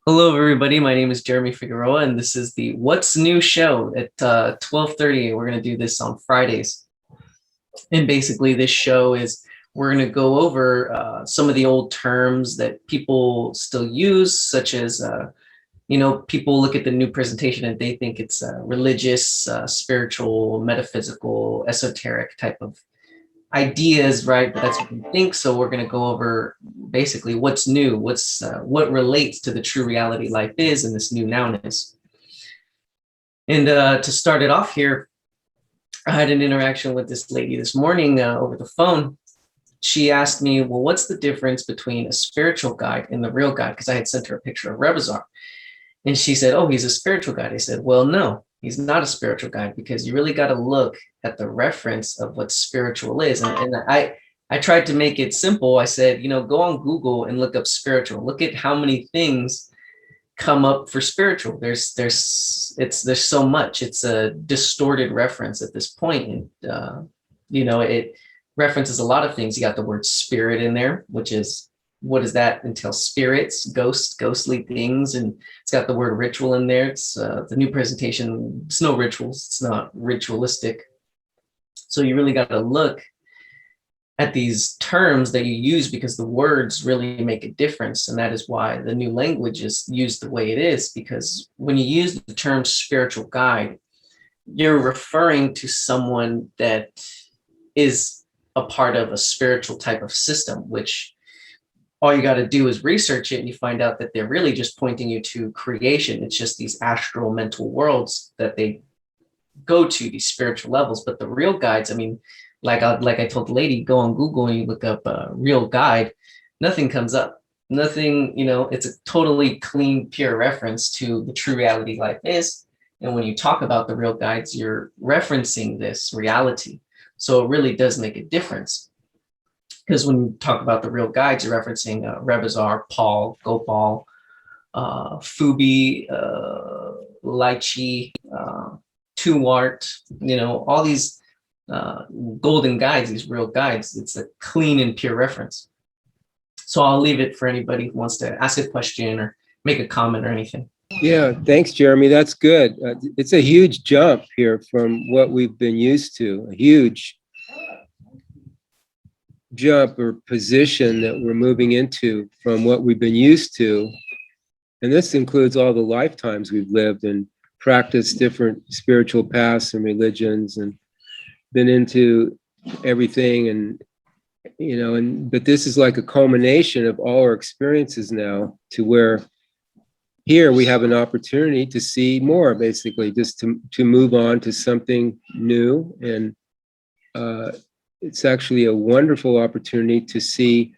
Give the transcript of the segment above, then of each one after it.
Hello, everybody. My name is Jeremy Figueroa, and this is the What's New show at 12:30. We're going to do this on Fridays. And basically, this show is we're going to go over some of the old terms that people still use, such as, people look at the new presentation and they think it's religious, spiritual, metaphysical, esoteric type of ideas, right? But that's what we think. So we're going to go over basically what's new, what relates to the true reality life is and this new nowness. And to start it off here, I had an interaction with this lady this morning over the phone. She asked me, well, what's the difference between a spiritual guide and the real guide? Because I had sent her a picture of Rebazar. And she said, oh, he's a spiritual guide. I said, well, no, he's not a spiritual guide, because you really got to look at the reference of what spiritual is. And I tried to make it simple. I said, go on Google and look up spiritual. Look at how many things come up for spiritual. There's so much. It's a distorted reference at this point. And, it references a lot of things. You got the word spirit in there, which is, what does that entail? Spirits, ghosts, ghostly things. And it's got the word ritual in there. It's the new presentation. It's no rituals. It's not ritualistic. So you really got to look at these terms that you use, because the words really make a difference. And that is why the new language is used the way it is, because when you use the term spiritual guide, you're referring to someone that is a part of a spiritual type of system, which all you got to do is research it, and you find out that they're really just pointing you to creation. It's just these astral mental worlds that they go to, these spiritual levels. But the real guides, I mean, like I told the lady, go on Google and you look up a real guide, nothing comes up. Nothing, it's a totally clean, pure reference to the true reality life is. And when you talk about the real guides, you're referencing this reality. So it really does make a difference. Because when you talk about the real guides, you're referencing Rebazar, Paul, Gopal, Fubi, Lychee, Tuwart, all these golden guides, these real guides. It's a clean and pure reference. So I'll leave it for anybody who wants to ask a question or make a comment or anything. Yeah, thanks, Jeremy. That's good. It's a huge jump here from what we've been used to, a huge jump or position that we're moving into from what we've been used to. And this includes all the lifetimes we've lived and practiced different spiritual paths and religions and been into everything. And, but this is like a culmination of all our experiences now, to where here we have an opportunity to see more, basically, just to move on to something new. And it's actually a wonderful opportunity to see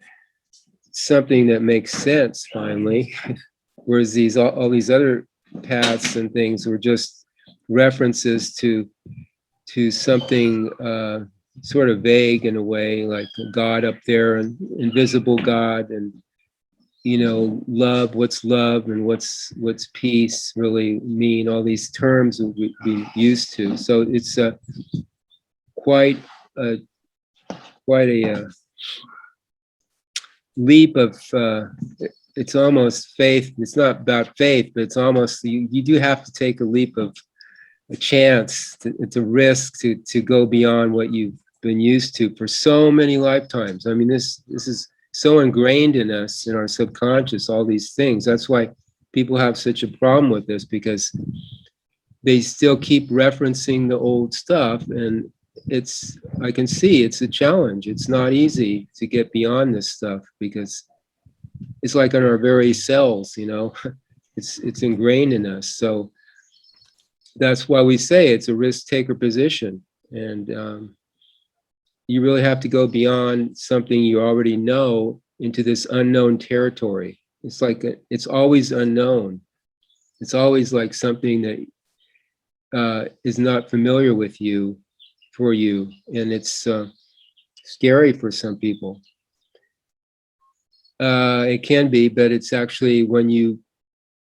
something that makes sense finally, whereas all these other paths and things were just references to something sort of vague in a way, like a God up there, an invisible God, and love, what's love, and what's peace really mean, all these terms that we've been used to. So it's quite a leap of, it's almost faith. It's not about faith, but it's almost, you do have to take a leap of a chance. It's a risk to go beyond what you've been used to for so many lifetimes. I mean, this is so ingrained in us, in our subconscious, all these things. That's why people have such a problem with this, because they still keep referencing the old stuff. And I can see it's a challenge. It's not easy to get beyond this stuff, because it's like in our very cells, it's ingrained in us. So that's why we say it's a risk taker position. And you really have to go beyond something you already know into this unknown territory. It's like, it's always unknown. It's always like something that is not familiar with you, for you. And it's scary for some people. It can be, but it's actually, when you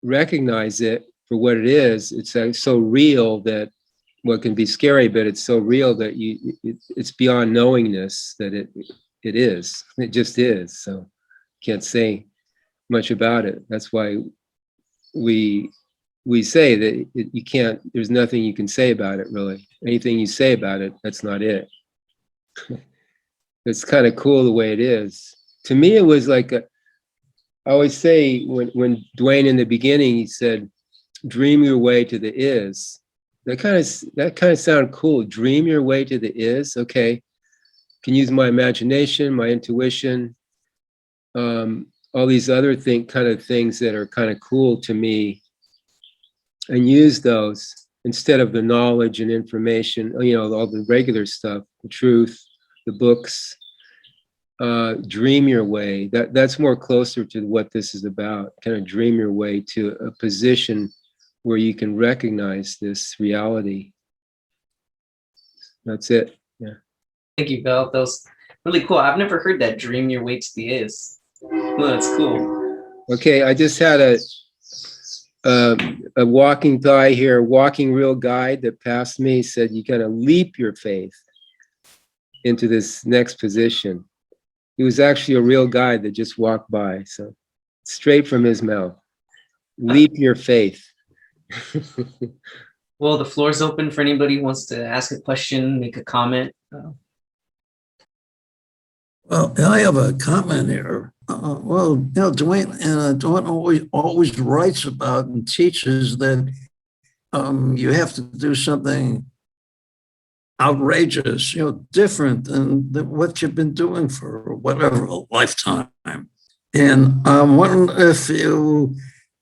recognize it for what it is, it's so real that what can be scary, but it's so real that it's beyond knowingness, that it is. It just is. So can't say much about it. That's why we say that you can't, there's nothing you can say about it, really. Anything you say about it, that's not it. It's kind of cool the way it is. To me, it was like I always say when Duane in the beginning, he said, dream your way to the is. That kind of sounded cool. Dream your way to the is. Okay. Can use my imagination, my intuition, all these other kind of things that are kind of cool to me, and use those instead of the knowledge and information, all the regular stuff, the truth, the books. Dream your way. That's more closer to what this is about. Kind of dream your way to a position where you can recognize this reality. That's it. Yeah. Thank you, Val. That was really cool. I've never heard that, dream your way to the is. Well, that's cool. Okay, I just had a walking guy here, walking real guide that passed me, said you gotta leap your faith into this next position. He was actually a real guide that just walked by, so straight from his mouth. Leap your faith. Well, the floor is open for anybody who wants to ask a question, make a comment. Well, I have a comment here. Duane always writes about and teaches that you have to do something outrageous, different than what you've been doing for whatever a lifetime. And I'm wondering if you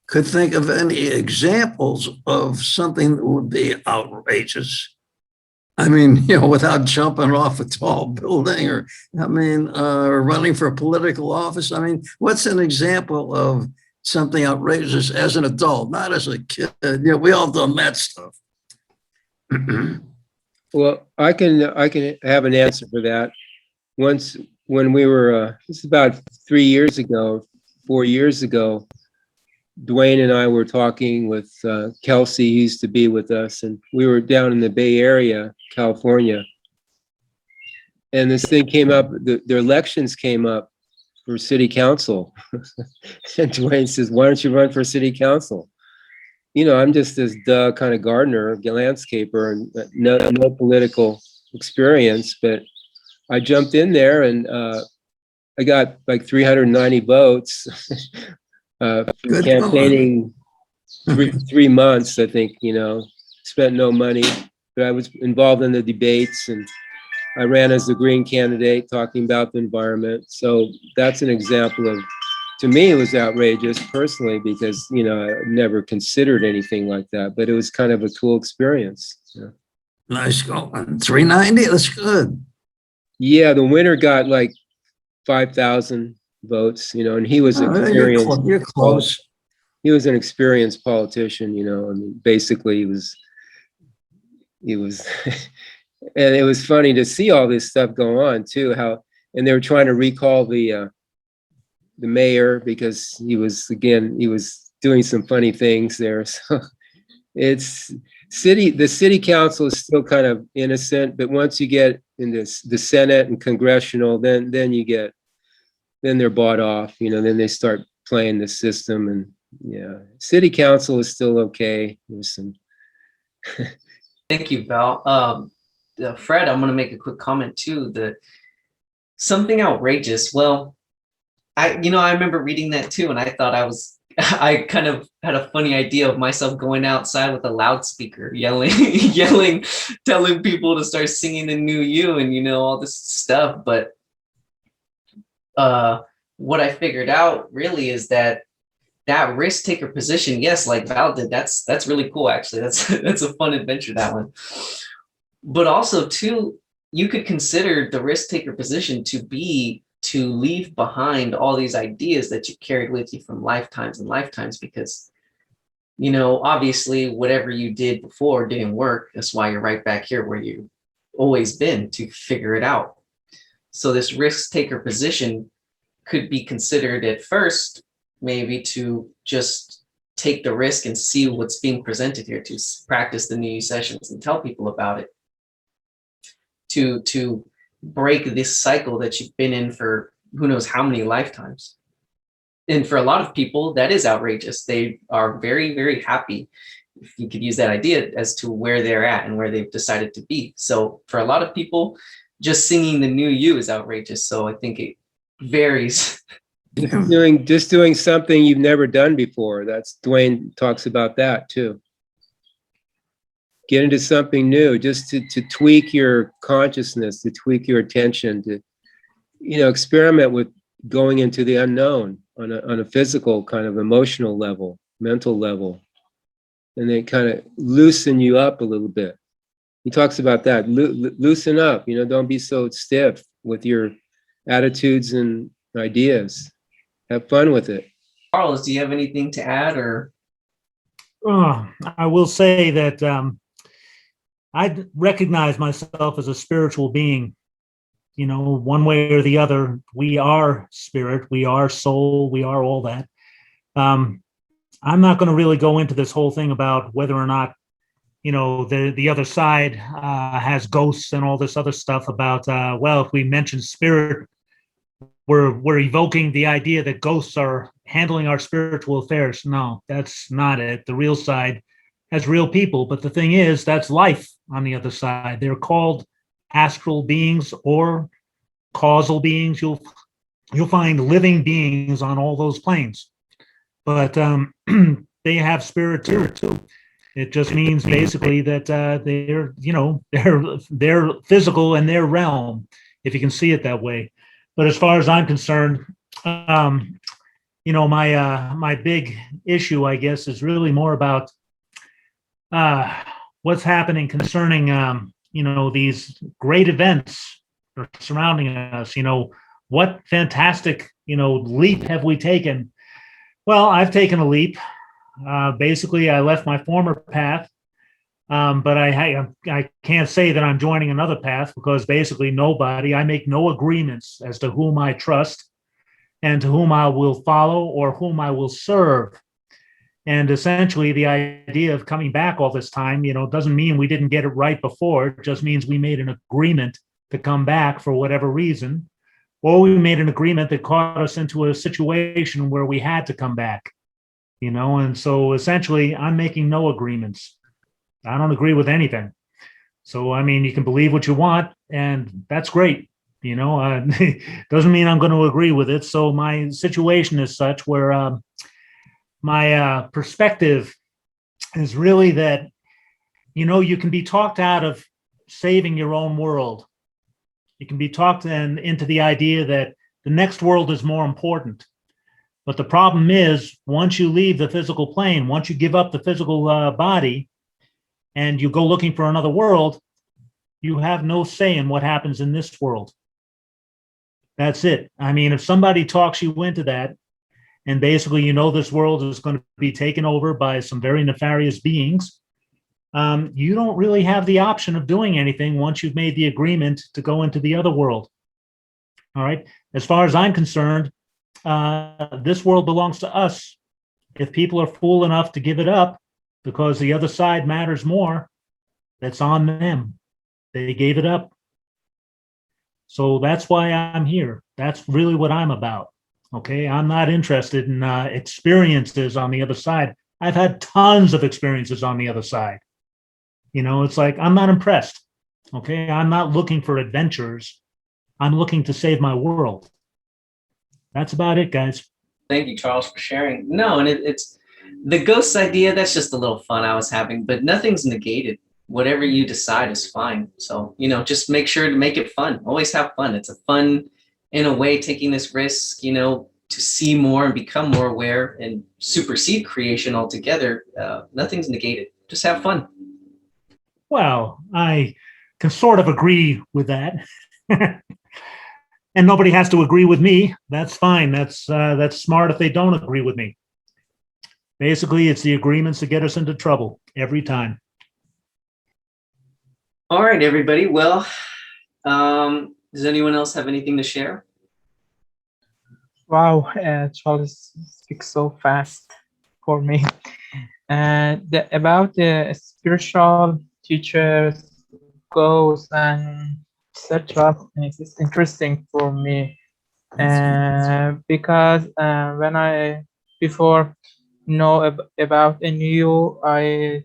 could think of any examples of something that would be outrageous. I mean, without jumping off a tall building or running for a political office. I mean, what's an example of something outrageous as an adult, not as a kid? We all done that stuff. Well, I can have an answer for that. Once when we were, this is about 4 years ago, Duane and I were talking with Kelsey, who used to be with us, and we were down in the Bay Area, California. And this thing came up, their elections came up for city council. And Duane says, why don't you run for city council? I'm just this kind of gardener, landscaper, and no political experience, but I jumped in there and I got like 390 votes. Campaigning 3 months, I think, spent no money, but I was involved in the debates and I ran as the Green candidate talking about the environment. So that's an example of, to me, it was outrageous personally because, I never considered anything like that, but it was kind of a cool experience. Yeah. Nice going. 390, that's good. Yeah, the winner got like 5,000 votes, and he was experienced. You're close. He was an experienced politician, basically he was, and it was funny to see all this stuff go on too, and they were trying to recall the mayor because he was doing some funny things there. So the city council is still kind of innocent, but once you get in the Senate and congressional, then they're bought off, then they start playing the system, and yeah, city council is still okay. There's some. Thank you, Val. Fred, I'm going to make a quick comment too. Something outrageous. Well, I remember reading that too, and I thought I kind of had a funny idea of myself going outside with a loudspeaker, yelling, telling people to start singing the NUUU and all this stuff, but. What I figured out really is that risk taker position, yes, like Val did, that's really cool. Actually, that's a fun adventure, that one. But also too, you could consider the risk taker position to leave behind all these ideas that you carried with you from lifetimes and lifetimes, because obviously whatever you did before didn't work. That's why you're right back here where you've always been, to figure it out. So this risk taker position could be considered at first maybe to just take the risk and see what's being presented here, to practice the NUUU sessions and tell people about it, to break this cycle that you've been in for who knows how many lifetimes. And for a lot of people, that is outrageous. They are very, very happy, if you could use that idea, as to where they're at and where they've decided to be. So for a lot of people, just singing the NUUU is outrageous. So I think it varies. Just doing something you've never done before. That's Duane talks about that too. Get into something new, just to tweak your consciousness, to tweak your attention, to, you know, experiment with going into the unknown on a physical, kind of emotional level, mental level, and then kind of loosen you up a little bit. He talks about that. Loosen up, you know, don't be so stiff with your attitudes and ideas. Have fun with it. Charles, do you have anything to add, or? I will say that I recognize myself as a spiritual being. You know, one way or the other, we are spirit, we are soul, we are all that. I'm not going to really go into this whole thing about whether or not, you know, the other side has ghosts and all this other stuff about, well, if we mention spirit, we're evoking the idea that ghosts are handling our spiritual affairs. No, that's not it. The real side has real people. But the thing is, that's life on the other side. They're called astral beings or causal beings. You'll find living beings on all those planes. But they have spirit too. It just means basically that they're, you know, they're physical in their realm, if you can see it that way. But as far as I'm concerned, you know, my big issue, I guess, is really more about what's happening concerning, you know, these great events surrounding us. You know, what fantastic, you know, leap have we taken? Well, I've taken a leap. Basically, I left my former path, but I can't say that I'm joining another path, because basically I make no agreements as to whom I trust and to whom I will follow or whom I will serve. And essentially, the idea of coming back all this time, you know, doesn't mean we didn't get it right before. It just means we made an agreement to come back for whatever reason, or we made an agreement that caught us into a situation where we had to come back, you know. And so essentially, I'm making no agreements. I don't agree with anything. So, I mean, you can believe what you want, and that's great. You know, doesn't mean I'm going to agree with it. So my situation is such where my perspective is really that, you know, you can be talked out of saving your own world. You can be talked into the idea that the next world is more important. But the problem is, once you leave the physical plane, once you give up the physical body and you go looking for another world, you have no say in what happens in this world. That's it. I mean, if somebody talks you into that, and basically, you know, this world is going to be taken over by some very nefarious beings, you don't really have the option of doing anything once you've made the agreement to go into the other world. All right. As far as I'm concerned, this world belongs to us. If people are fool enough to give it up because the other side matters more, that's on them. They gave it up. So that's why I'm here. That's really what I'm about. Okay, I'm not interested in experiences on the other side. I've had tons of experiences on the other side. You know, it's like, I'm not impressed. Okay, I'm not looking for adventures. I'm looking to save my world. That's about it, guys. Thank you, Charles, for sharing. No, and it's the ghost idea. That's just a little fun I was having, but nothing's negated. Whatever you decide is fine. So, you know, just make sure to make it fun. Always have fun. It's a fun, in a way, taking this risk, you know, to see more and become more aware and supersede creation altogether. Nothing's negated. Just have fun. Well, I can sort of agree with that. And nobody has to agree with me. That's fine. That's smart if they don't agree with me. Basically, it's the agreements that get us into trouble every time. All right, everybody. Well, does anyone else have anything to share? Wow, Charles speaks so fast for me. About the spiritual teachers, goals, and etc. It's interesting for me because when I before know about NUU, I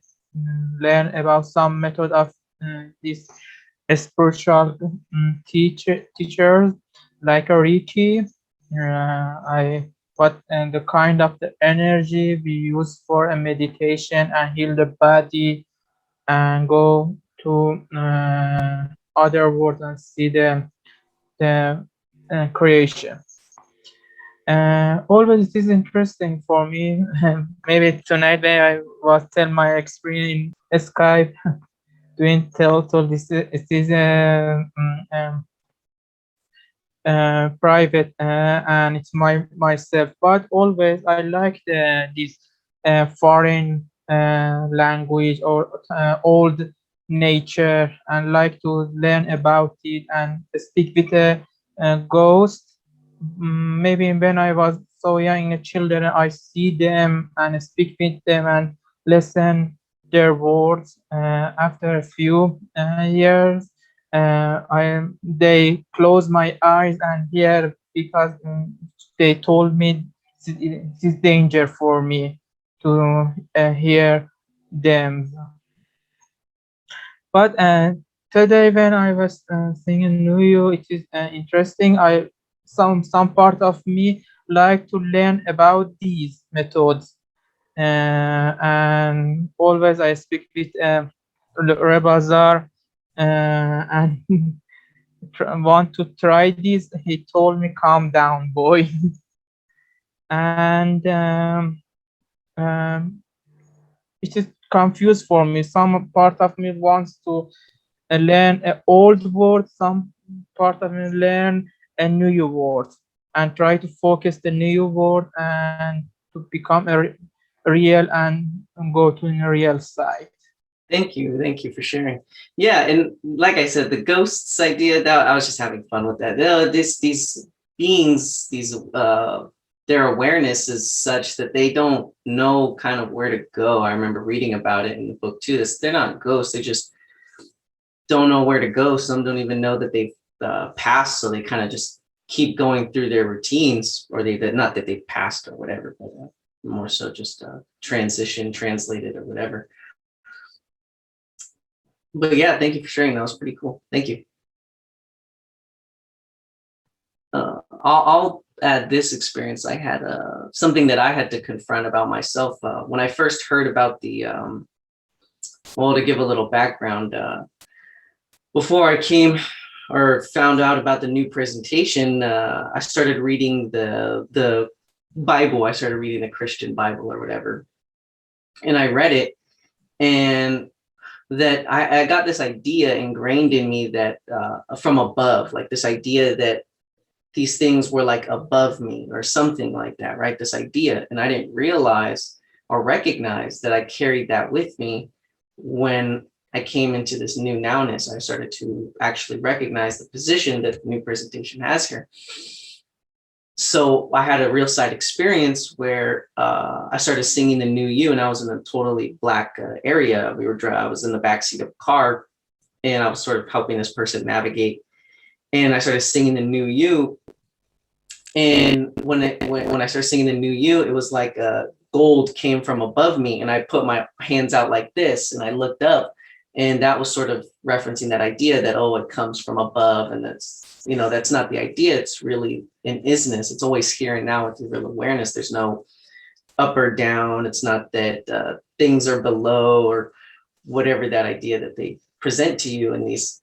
learn about some method of this spiritual teachers like a Reiki. I what and the kind of the energy we use for a meditation and heal the body and go to other world and see the creation. Always it is interesting for me. Maybe tonight when I was tell my experience in Skype doing total this it is private and it's myself, but always I like this foreign language or old nature and like to learn about it and speak with a ghost. Maybe when I was so young children, I see them and speak with them and listen their words. After a few years, they close my eyes and hear because they told me it is danger for me to hear them. But today when I was singing NUUU, it is interesting. Some part of me like to learn about these methods, and always I speak with Rebazar and want to try this. He told me, "Calm down, boy," and it is confused for me. Some part of me wants to learn an old word, some part of me learn a new word and try to focus the new word and to become a real and go to a real side. Thank you for sharing. Yeah, and like I said, the ghosts idea, that I was just having fun with that. These beings, their awareness is such that they don't know kind of where to go. I remember reading about it in the book too. They're not ghosts, they just don't know where to go. Some don't even know that they've passed, so they kind of just keep going through their routines, or they're not that they've passed or whatever, but more so just translated or whatever. But yeah, thank you for sharing. That was pretty cool. Thank you. I'll add this experience. I had something that I had to confront about myself when I first heard about the, well, to give a little background, before I came or found out about the new presentation, I started reading the Bible. I started reading the Christian Bible or whatever. And I read it, and that I got this idea ingrained in me that from above, like this idea that these things were like above me or something like that, right? This idea. And I didn't realize or recognize that I carried that with me when I came into this new nowness. I started to actually recognize the position that the new presentation has here. So I had a real side experience where I started singing the NUUU, and I was in a totally black area. I was in the backseat of a car, and I was sort of helping this person navigate. And I started singing the NUUU. And when I started singing the NUUU, it was like gold came from above me, and I put my hands out like this, and I looked up, and that was sort of referencing that idea that, oh, it comes from above, and that's, you know, that's not the idea. It's really an isness. It's always here and now with the real awareness. There's no up or down. It's not that things are below or whatever that idea that they present to you in these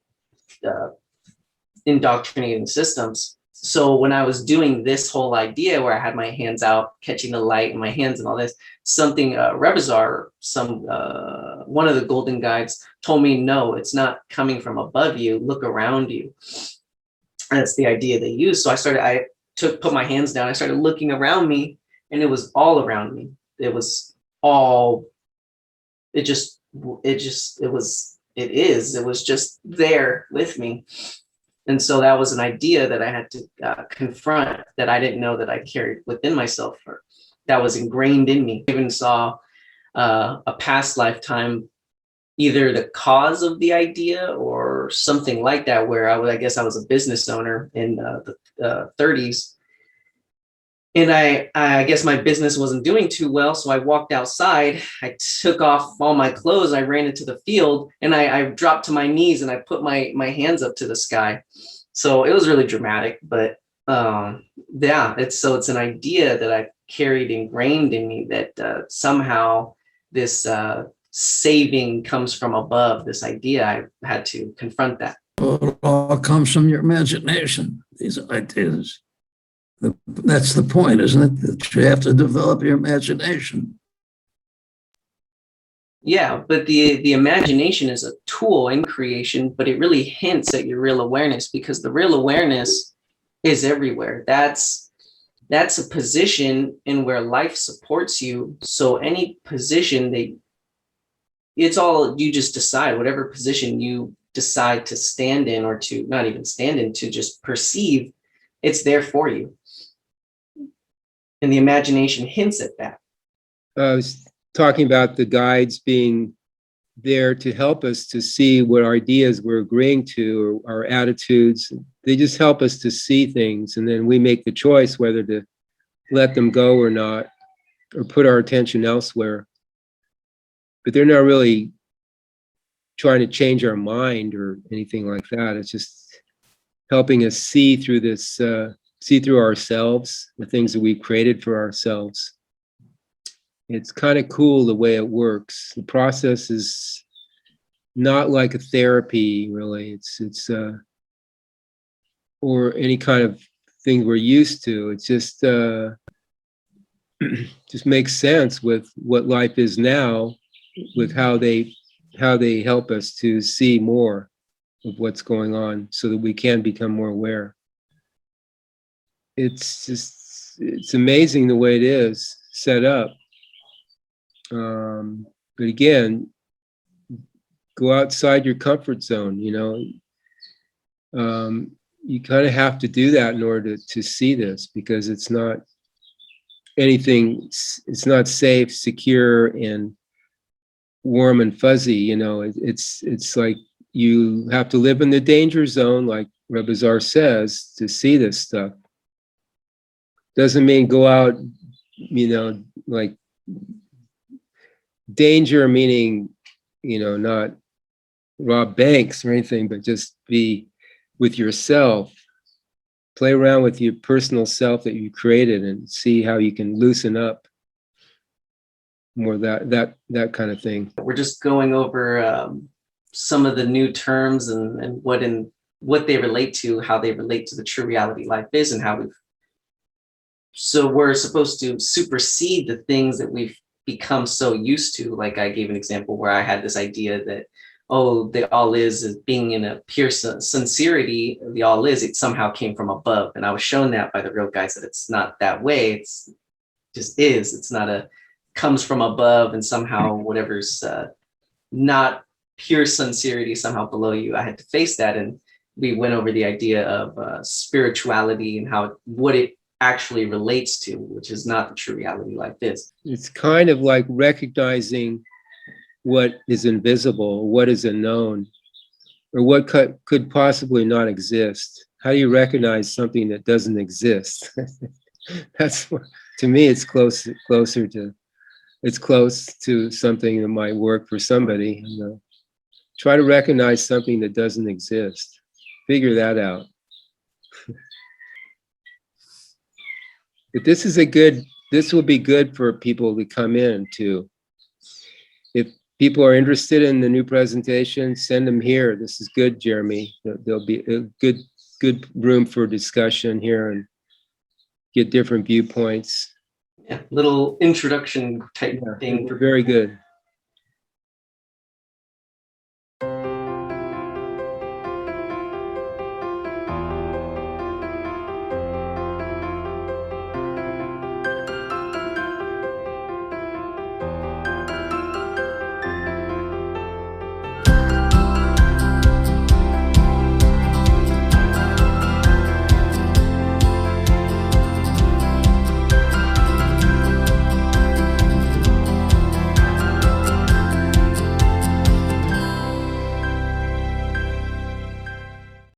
indoctrinating systems. So when I was doing this whole idea where I had my hands out, catching the light in my hands and all this, something Rebazar, one of the golden guides told me, no, it's not coming from above you. Look around you. That's the idea they use. So I put my hands down. I started looking around me, and it was all around me. It was just there with me. And so that was an idea that I had to confront, that I didn't know that I carried within myself, or that was ingrained in me. I even saw a past lifetime, either the cause of the idea or something like that, where I guess I was a business owner in the 30s, And I guess my business wasn't doing too well. So I walked outside, I took off all my clothes, I ran into the field, and I dropped to my knees and I put my hands up to the sky. So it was really dramatic, but yeah, it's an idea that I've carried ingrained in me that somehow this saving comes from above. This idea, I had to confront that. Well, it all comes from your imagination, these ideas. That's the point, isn't it? That you have to develop your imagination. Yeah, but the imagination is a tool in creation, but it really hints at your real awareness, because the real awareness is everywhere. That's a position in where life supports you. So any position it's all, you just decide whatever position you decide to stand in, or to not even stand in, to just perceive, it's there for you. And the imagination hints at that. I was talking about the guides being there to help us to see what ideas we're agreeing to, or our attitudes. They just help us to see things, and then we make the choice whether to let them go or not, or put our attention elsewhere. But they're not really trying to change our mind or anything like that. It's just helping us see through this, see through ourselves, the things that we've created for ourselves. It's kind of cool the way it works. The process is not like a therapy, really. It's or any kind of thing we're used to. It's just just makes sense with what life is now, with how they help us to see more of what's going on, so that we can become more aware. It's amazing the way it is set up. But again, go outside your comfort zone, you know. You kind of have to do that in order to see this, because it's not anything, it's not safe, secure, and warm and fuzzy, you know. It's like you have to live in the danger zone, like Rebazar says, to see this stuff. Doesn't mean go out, you know, like danger meaning, you know, not rob banks or anything, but just be with yourself. Play around with your personal self that you created, and see how you can loosen up more, that kind of thing. We're just going over some of the new terms and what they relate to, how they relate to the true reality life is, and how so we're supposed to supersede the things that we've become so used to. Like I gave an example where I had this idea that, oh, the all is being in a pure sincerity, the all is, it somehow came from above. And I was shown that by the real guys that it's not that way. It's just is. It's not comes from above, and somehow whatever's not pure sincerity somehow below you. I had to face that, and we went over the idea of spirituality and what it actually relates to, which is not the true reality life is. It's kind of like recognizing what is invisible, what is unknown, or what could possibly not exist. How do you recognize something that doesn't exist? That's what, to me, it's close to something that might work for somebody. You know, try to recognize something that doesn't exist. Figure that out. But this will be good for people to come in too. If people are interested in the new presentation, send them here. This is good, Jeremy. There'll be a good room for discussion here and get different viewpoints. Yeah, little introduction type thing. Very good.